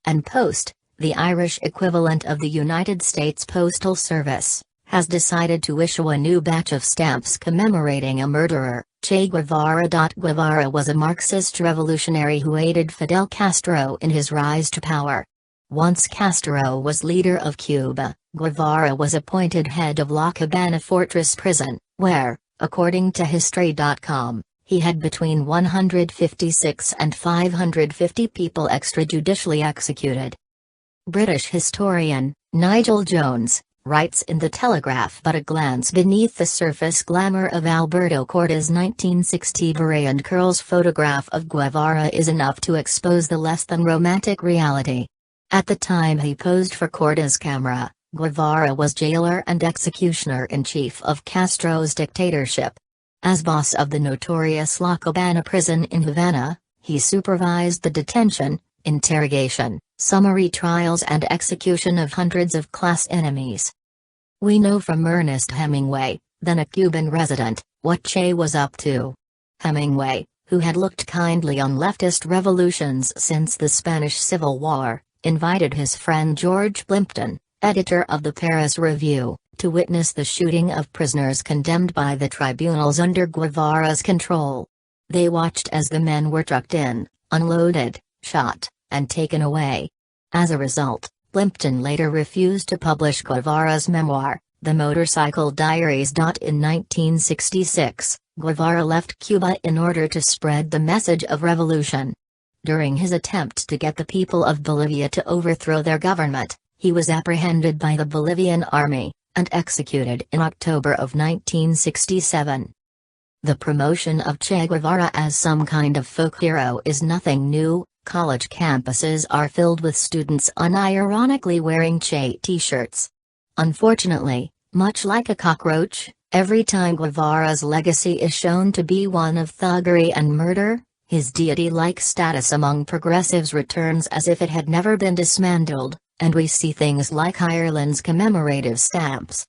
and Post, the Irish equivalent of the United States Postal Service, has decided to issue a new batch of stamps commemorating a murderer, Che Guevara. Guevara was a Marxist revolutionary who aided Fidel Castro in his rise to power. Once Castro was leader of Cuba, Guevara was appointed head of La Habana Fortress prison, where, according to History.com, he had between 156 and 550 people extrajudicially executed. British historian, Nigel Jones, writes in The Telegraph, but a glance beneath the surface glamour of Alberto Cortes's 1960 beret and curls photograph of Guevara is enough to expose the less than romantic reality. At the time he posed for Cortes's camera, Guevara was jailer and executioner-in-chief of Castro's dictatorship. As boss of the notorious La Habana prison in Havana, he supervised the detention, interrogation, summary trials and execution of hundreds of class enemies. We know from Ernest Hemingway, then a Cuban resident, what Che was up to. Hemingway, who had looked kindly on leftist revolutions since the Spanish Civil War, invited his friend George Plimpton, editor of the Paris Review, to witness the shooting of prisoners condemned by the tribunals under Guevara's control. They watched as the men were trucked in, unloaded, shot, and taken away. As a result, Plimpton later refused to publish Guevara's memoir, The Motorcycle Diaries. In 1966, Guevara left Cuba in order to spread the message of revolution. During his attempt to get the people of Bolivia to overthrow their government, he was apprehended by the Bolivian army, and executed in October of 1967. The promotion of Che Guevara as some kind of folk hero is nothing new. College campuses are filled with students unironically wearing Che t-shirts. Unfortunately, much like a cockroach, every time Guevara's legacy is shown to be one of thuggery and murder, his deity-like status among progressives returns as if it had never been dismantled, and we see things like Ireland's commemorative stamps,